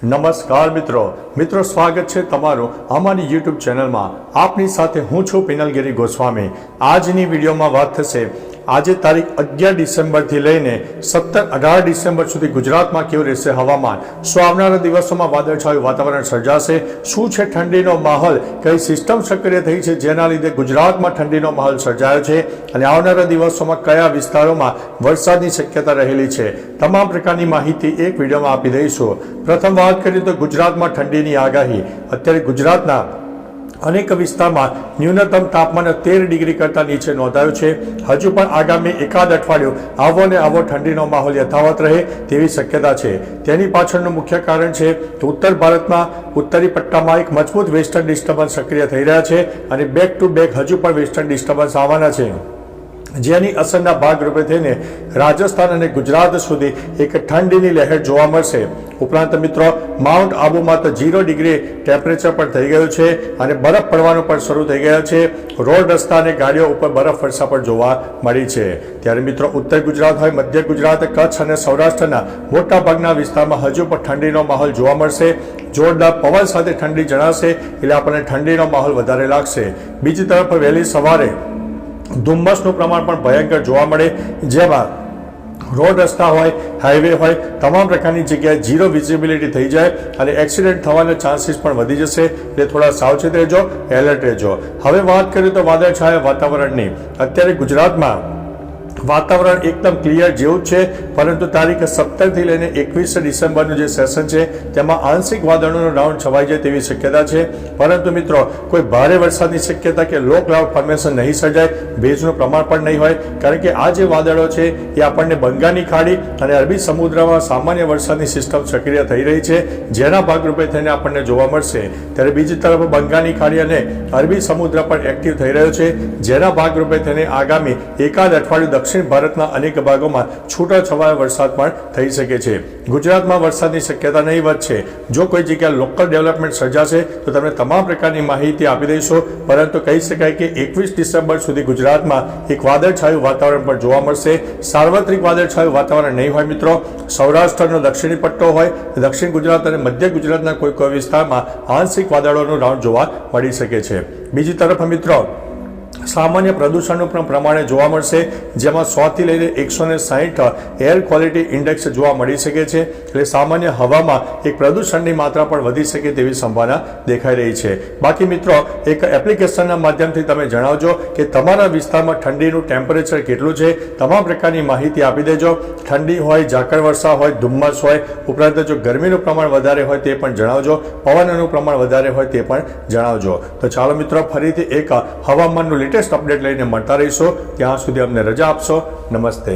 નમસ્કાર મિત્રો સ્વાગત છે તમારું અમારી યુટ્યુબ ચેનલમાં। આપની સાથે હું છું પિનલગીરી ગોસ્વામી। આજની વિડીયોમાં વાત થશે આજે તારીખ 11 ડિસેમ્બરથી લઈને 17-18 ડિસેમ્બર સુધી ગુજરાતમાં કેવું રહેશે હવામાન। શું આવનારા દિવસોમાં વાદળછાયું વાતાવરણ સર્જાશે? શું છે ઠંડીનો માહોલ? કઈ સિસ્ટમ સક્રિય થઈ છે જેના લીધે ગુજરાતમાં ઠંડીનો માહોલ સર્જાયો છે અને આવનારા દિવસોમાં કયા વિસ્તારોમાં વરસાદની શક્યતા રહેલી છે? તમામ પ્રકારની માહિતી એક વિડીયોમાં આપી દઈશું। પ્રથમ વાત કરીએ તો ગુજરાતમાં ઠંડીની આગાહી। અત્યારે ગુજરાતના અનેક વિસ્તારમાં ન્યૂનતમ તાપમાન 13 ડિગ્રી કરતાં નીચે નોંધાયું છે। હજુ પણ આગામી એકાદ અઠવાડિયું આવો ને આવો ઠંડીનો માહોલ યથાવત રહે તેવી શક્યતા છે। તેની પાછળનું મુખ્ય કારણ છે કે ઉત્તર ભારતમાં ઉત્તરી પટ્ટામાં એક મજબૂત વેસ્ટર્ન ડિસ્ટર્બન્સ સક્રિય થઈ રહ્યા છે અને બેક ટુ બેક હજુ પણ વેસ્ટર્ન ડિસ્ટર્બન્સ આવવાના છે, જેની અસરના ભાગરૂપે થઈને રાજસ્થાન અને ગુજરાત સુધી એક ઠંડીની લહેર જોવા મળશે। ઉપરાંત મિત્રો માઉન્ટ આબુમાં તો 0 ડિગ્રી ટેમ્પરેચર પણ થઈ ગયું છે અને બરફ પડવાનું પણ શરૂ થઈ ગયા છે। રોડ રસ્તા અને ગાડીઓ ઉપર બરફ વર્ષા પણ જોવા મળી છે। ત્યારે મિત્રો ઉત્તર ગુજરાત હોય, મધ્ય ગુજરાત, કચ્છ અને સૌરાષ્ટ્રના મોટાભાગના વિસ્તારમાં હજુ પણ ઠંડીનો માહોલ જોવા મળશે। જોરદાર પવન સાથે ઠંડી જણાશે એટલે આપણને ઠંડીનો માહોલ વધારે લાગશે। બીજી તરફ વહેલી સવારે ધુમ્મસનું પ્રમાણ પણ ભયંકર જોવા મળે, જેમાં રોડ રસ્તા હોય, હાઈવે હોય, તમામ પ્રકારની જગ્યાએ 0 વિઝિબિલિટી થઈ જાય અને એક્સિડન્ટ થવાના ચાન્સીસ પણ વધી જશે। એટલે થોડા સાવચેત રહેજો, એલર્ટ રહેજો। હવે વાત કરીએ તો વાદળછાયા વાતાવરણની। અત્યારે ગુજરાતમાં વાતાવરણ એકદમ ક્લિયર જેવું જ છે, પરંતુ તારીખ 17 થી લઈને 21 ડિસેમ્બરનું જે સેશન છે તેમાં આંશિક વાદળોનો રાઉન્ડ છવાઈ જાય તેવી શક્યતા છે। પરંતુ મિત્રો કોઈ ભારે વરસાદની શક્યતા કે લો ક્લાઉડ ફોર્મેશન નહીં સર્જાય, ભેજનું પ્રમાણ પણ નહીં હોય, કારણ કે આ જે વાદળો છે એ આપણને બંગાળની ખાડી અને અરબી સમુદ્રમાં સામાન્ય વરસાદની સિસ્ટમ સક્રિય થઈ રહી છે, જેના ભાગરૂપે થઈને આપણને જોવા મળશે। ત્યારે બીજી તરફ બંગાળની ખાડી અને અરબી સમુદ્ર પણ એક્ટિવ થઈ રહ્યો છે, જેના ભાગરૂપે થઈને આગામી એકાદ અઠવાડિયું દક્ષિણ ભારતના અનેક ભાગોમાં છૂટાછવાયા વરસાદ પણ થઈ શકે છે। ગુજરાતમાં વરસાદની શક્યતા નહીવત છે। જો કોઈ જગ્યાએ લોકલ ડેવલપમેન્ટ સર્જાશે તો તમને તમામ પ્રકારની માહિતી આપી દઈશું, પરંતુ કહી શકાય કે 21 ડિસેમ્બર સુધી ગુજરાતમાં એક વાદળછાયું વાતાવરણ પણ જોવા મળશે। સાર્વત્રિક વાદળછાયું વાતાવરણ નહીં હોય મિત્રો। સૌરાષ્ટ્રનો દક્ષિણી પટ્ટો હોય, દક્ષિણ ગુજરાત અને મધ્ય ગુજરાતના કોઈ વિસ્તારમાં આંશિક વાદળોનું રાઉન્ડ જોવા મળી શકે છે। બીજી તરફ મિત્રો સામાન્ય પ્રદૂષણનું પણ પ્રમાણે જોવા મળશે, જેમાં 100 થી લઈને 160 એર ક્વોલિટી ઇન્ડેક્સ જોવા મળી શકે છે। એટલે સામાન્ય હવામાં એક પ્રદૂષણની માત્રા પણ વધી શકે તેવી સંભાવના દેખાઈ રહી છે। બાકી મિત્રો એક એપ્લિકેશનના માધ્યમથી તમે જણાવજો કે તમારા વિસ્તારમાં ઠંડીનું ટેમ્પરેચર કેટલું છે, તમામ પ્રકારની માહિતી આપી દેજો। ઠંડી હોય, ઝાકળ વર્ષા હોય, ધુમ્મસ હોય, ઉપરાંત જો ગરમીનું પ્રમાણ વધારે હોય તે પણ જણાવજો, પવનનું પ્રમાણ વધારે હોય તે પણ જણાવજો। તો ચાલો મિત્રો ફરીથી એક હવામાનનું લેટેસ્ટ અપડેટ લઈને મળતા રહીશું। ત્યાં સુધી અમને રજા આપશો। નમસ્તે।